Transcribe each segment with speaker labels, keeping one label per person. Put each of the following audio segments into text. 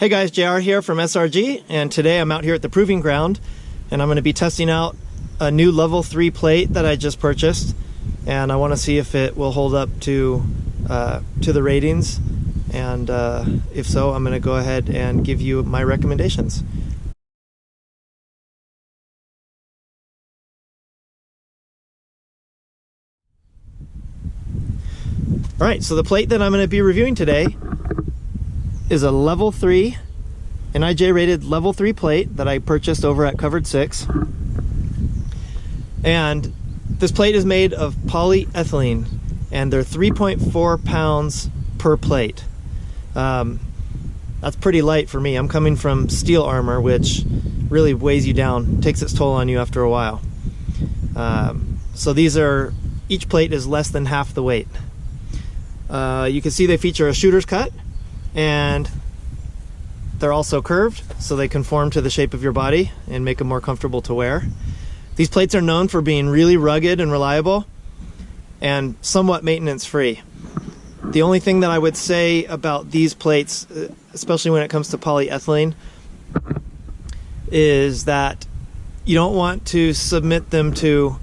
Speaker 1: Hey guys, JR here from SRG, and today I'm out here at the Proving Ground and I'm going to be testing out a new level 3 plate that I just purchased, and I want to see if it will hold up to the ratings, and if so, I'm going to go ahead and give you my recommendations. Alright, so the plate that I'm going to be reviewing today is a level 3 NIJ rated level 3 plate that I purchased over at Covered 6. And this plate is made of polyethylene, and they're 3.4 pounds per plate. That's pretty light for me. I'm coming from steel armor, which really weighs you down, takes its toll on you after a while. So each plate is less than half the weight. You can see they feature a shooter's cut, and they're also curved, so they conform to the shape of your body and make them more comfortable to wear. These plates are known for being really rugged and reliable and somewhat maintenance free. The only thing that I would say about these plates, especially when it comes to polyethylene, is that you don't want to submit them to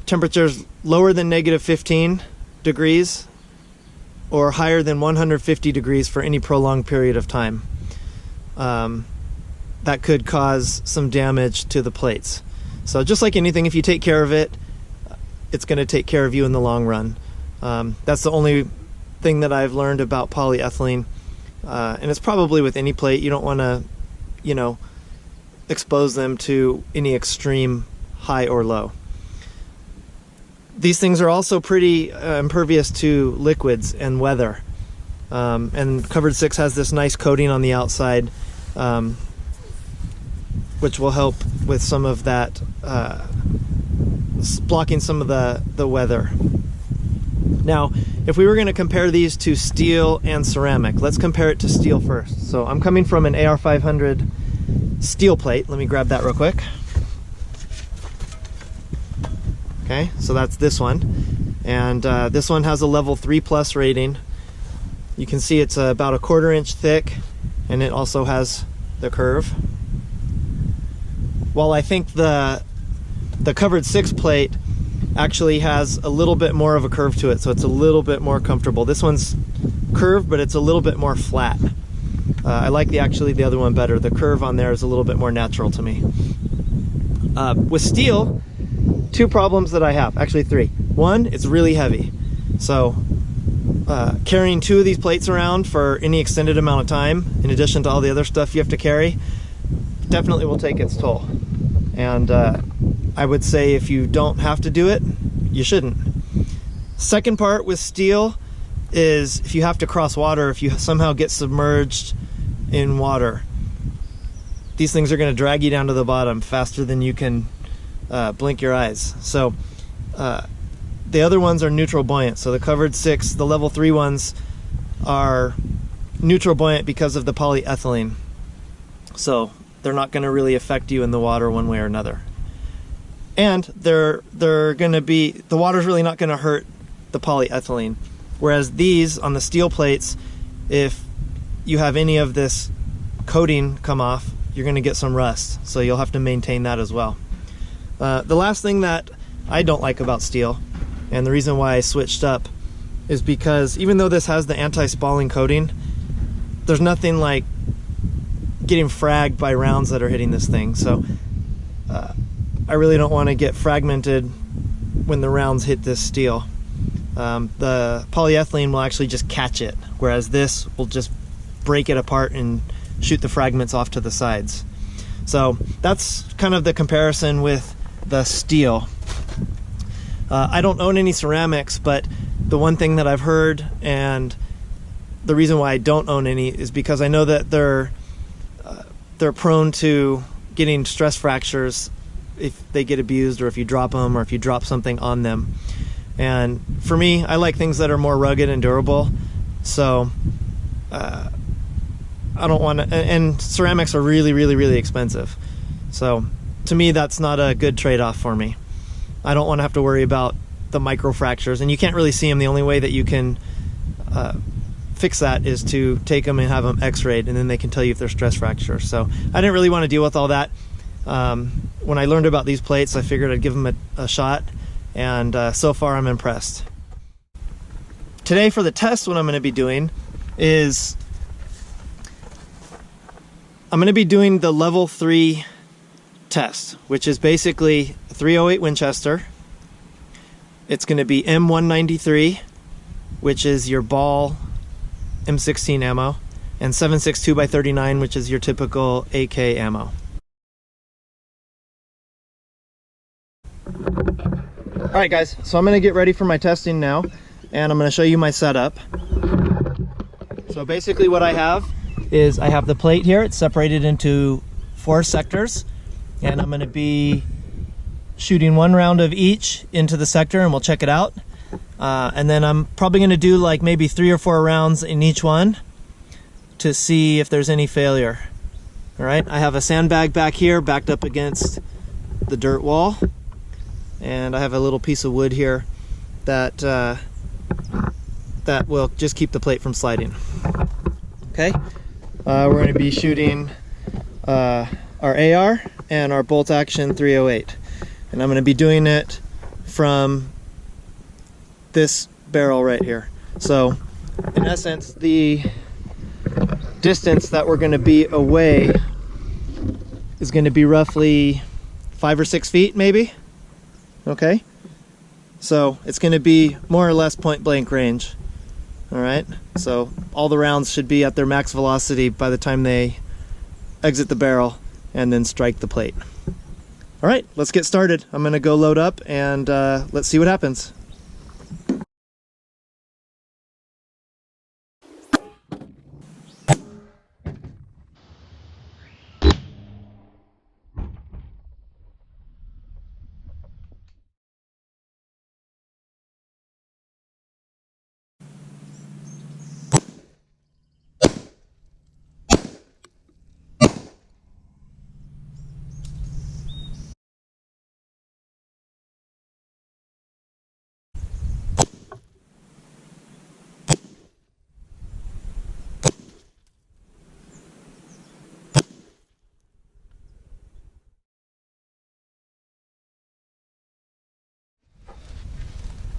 Speaker 1: temperatures lower than -15 degrees or higher than 150 degrees for any prolonged period of time. That could cause some damage to the plates. So just like anything, if you take care of it, it's going to take care of you in the long run. That's the only thing that I've learned about polyethylene, and it's probably with any plate. You don't want to, expose them to any extreme high or low. These things are also pretty impervious to liquids and weather. And Covered 6 has this nice coating on the outside, which will help with some of that, blocking some of the weather. Now, if we were going to compare these to steel and ceramic, let's compare it to steel first. So I'm coming from an AR500 steel plate. Let me grab that real quick. Okay, so that's this one, and this one has a level 3+ rating. You can see it's about a 1/4 inch thick, and it also has the curve. While I think the Covered 6 plate actually has a little bit more of a curve to it, so it's a little bit more comfortable. This one's curved, but it's a little bit more flat. I like the other one better. The curve on there is a little bit more natural to me. With steel, 2 problems that I have, actually 3. One, it's really heavy. So carrying 2 of these plates around for any extended amount of time, in addition to all the other stuff you have to carry, definitely will take its toll. And I would say if you don't have to do it, you shouldn't. Second part with steel is if you have to cross water, if you somehow get submerged in water, these things are going to drag you down to the bottom faster than you can blink your eyes. So the other ones are neutral buoyant. So the Covered 6, the level 3 ones, are neutral buoyant because of the polyethylene. So they're not going to really affect you in the water one way or another. And the water's really not going to hurt the polyethylene. Whereas these, on the steel plates, if you have any of this coating come off, you're going to get some rust. So you'll have to maintain that as well. The last thing that I don't like about steel, and the reason why I switched up, is because even though this has the anti-spalling coating, there's nothing like getting fragged by rounds that are hitting this thing. So I really don't want to get fragmented when the rounds hit this steel. The polyethylene will actually just catch it, whereas this will just break it apart and shoot the fragments off to the sides. So that's kind of the comparison with the steel. I don't own any ceramics, but the one thing that I've heard, and the reason why I don't own any, is because I know that they're prone to getting stress fractures if they get abused, or if you drop them, or if you drop something on them. And for me, I like things that are more rugged and durable. So I don't want to, and ceramics are really, really, really expensive. So to me, that's not a good trade-off for me. I don't want to have to worry about the micro fractures, and you can't really see them. The only way that you can fix that is to take them and have them x-rayed, and then they can tell you if they're stress fractures. So I didn't really want to deal with all that. When I learned about these plates, I figured I'd give them a shot, and so far I'm impressed. Today for the test, what I'm going to be doing is I'm going to be doing the level 3 test, which is basically 308 Winchester. It's going to be M193, which is your ball M16 ammo, and 7.62 by 39, which is your typical AK ammo. Alright guys, so I'm going to get ready for my testing now, and I'm going to show you my setup. So basically what I have is I have the plate here. It's separated into 4 sectors, and I'm going to be shooting 1 round of each into the sector, and we'll check it out. And then I'm probably going to do like maybe 3 or 4 rounds in each one to see if there's any failure. All right, I have a sandbag back here backed up against the dirt wall, and I have a little piece of wood here that that will just keep the plate from sliding. Okay, we're going to be shooting our AR and our bolt action 308, and I'm going to be doing it from this barrel right here. So in essence, the distance that we're going to be away is going to be roughly 5 or 6 feet maybe. Okay, so it's going to be more or less point blank range. All right, so all the rounds should be at their max velocity by the time they exit the barrel and then strike the plate. All right, let's get started. I'm going to go load up, and let's see what happens.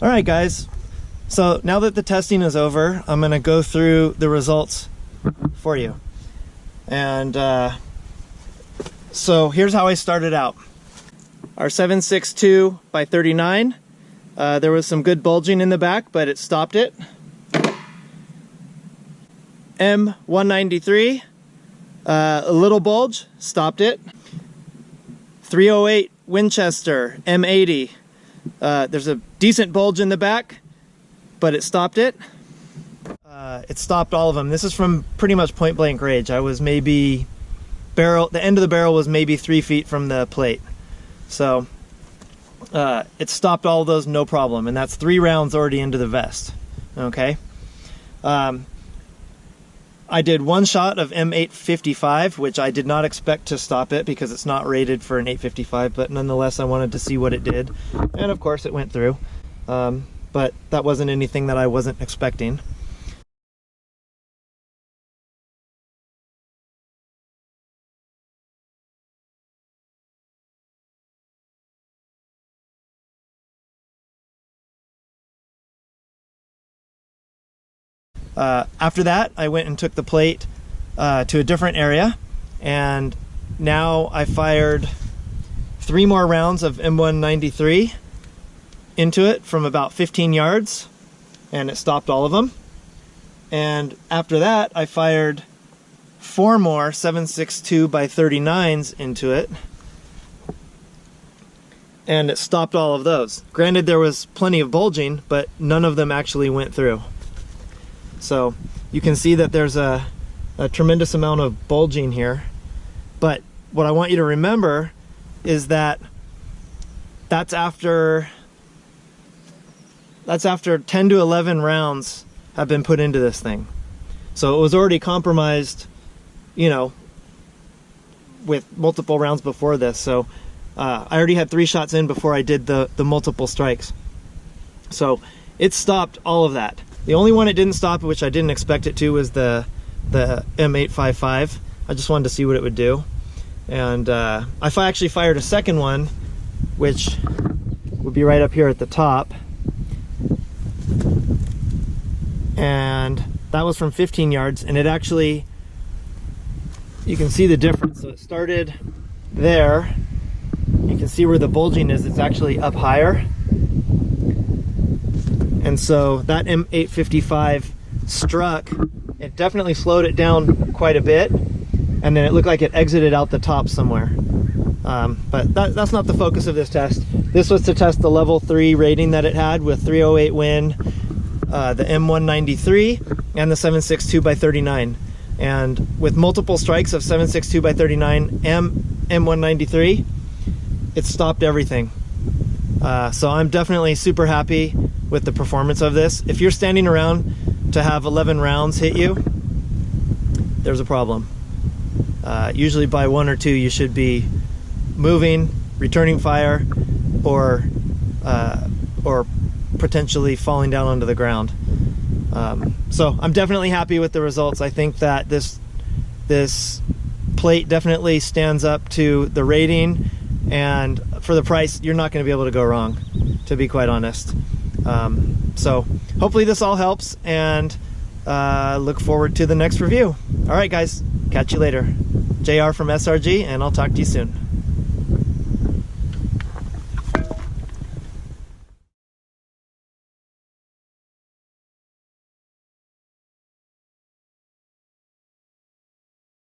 Speaker 1: All right guys, so now that the testing is over, I'm going to go through the results for you. And so here's how I started out. Our 7.62 by 39, there was some good bulging in the back, but it stopped it. M193, a little bulge, stopped it. 308 Winchester, M80. There's a decent bulge in the back, but it stopped it. It stopped all of them. This is from pretty much point blank range. I was maybe the end of the barrel was maybe 3 feet from the plate. So it stopped all of those, no problem. And that's 3 rounds already into the vest. Okay. I did 1 shot of M855, which I did not expect to stop it because it's not rated for an 855, but nonetheless I wanted to see what it did. And of course it went through, but that wasn't anything that I wasn't expecting. After that, I went and took the plate to a different area, and now I fired 3 more rounds of M193 into it from about 15 yards, and it stopped all of them. And after that, I fired 4 more 7.62 by 39s into it, and it stopped all of those. Granted, there was plenty of bulging, but none of them actually went through. So you can see that there's a tremendous amount of bulging here. But what I want you to remember is that that's after 10 to 11 rounds have been put into this thing. So it was already compromised, you know, with multiple rounds before this. So I already had 3 shots in before I did the multiple strikes. So it stopped all of that. The only one it didn't stop, which I didn't expect it to, was the M855. I just wanted to see what it would do. And I actually fired a second one, which would be right up here at the top. And that was from 15 yards, and it actually, you can see the difference. So it started there. You can see where the bulging is. It's actually up higher. And so that M855 struck, it definitely slowed it down quite a bit, and then it looked like it exited out the top somewhere. But that's not the focus of this test. This was to test the level 3 rating that it had with 308 Win, the M193, and the 7.62 by 39. And with multiple strikes of 7.62 by 39 M193, it stopped everything. So I'm definitely super happy with the performance of this. If you're standing around to have 11 rounds hit you, there's a problem. Usually by 1 or 2 you should be moving, returning fire, or potentially falling down onto the ground. So I'm definitely happy with the results. I think that this plate definitely stands up to the rating, and for the price, you're not going to be able to go wrong, to be quite honest. So hopefully this all helps, and look forward to the next review. All right, guys, catch you later. JR from SRG, and I'll talk to you soon.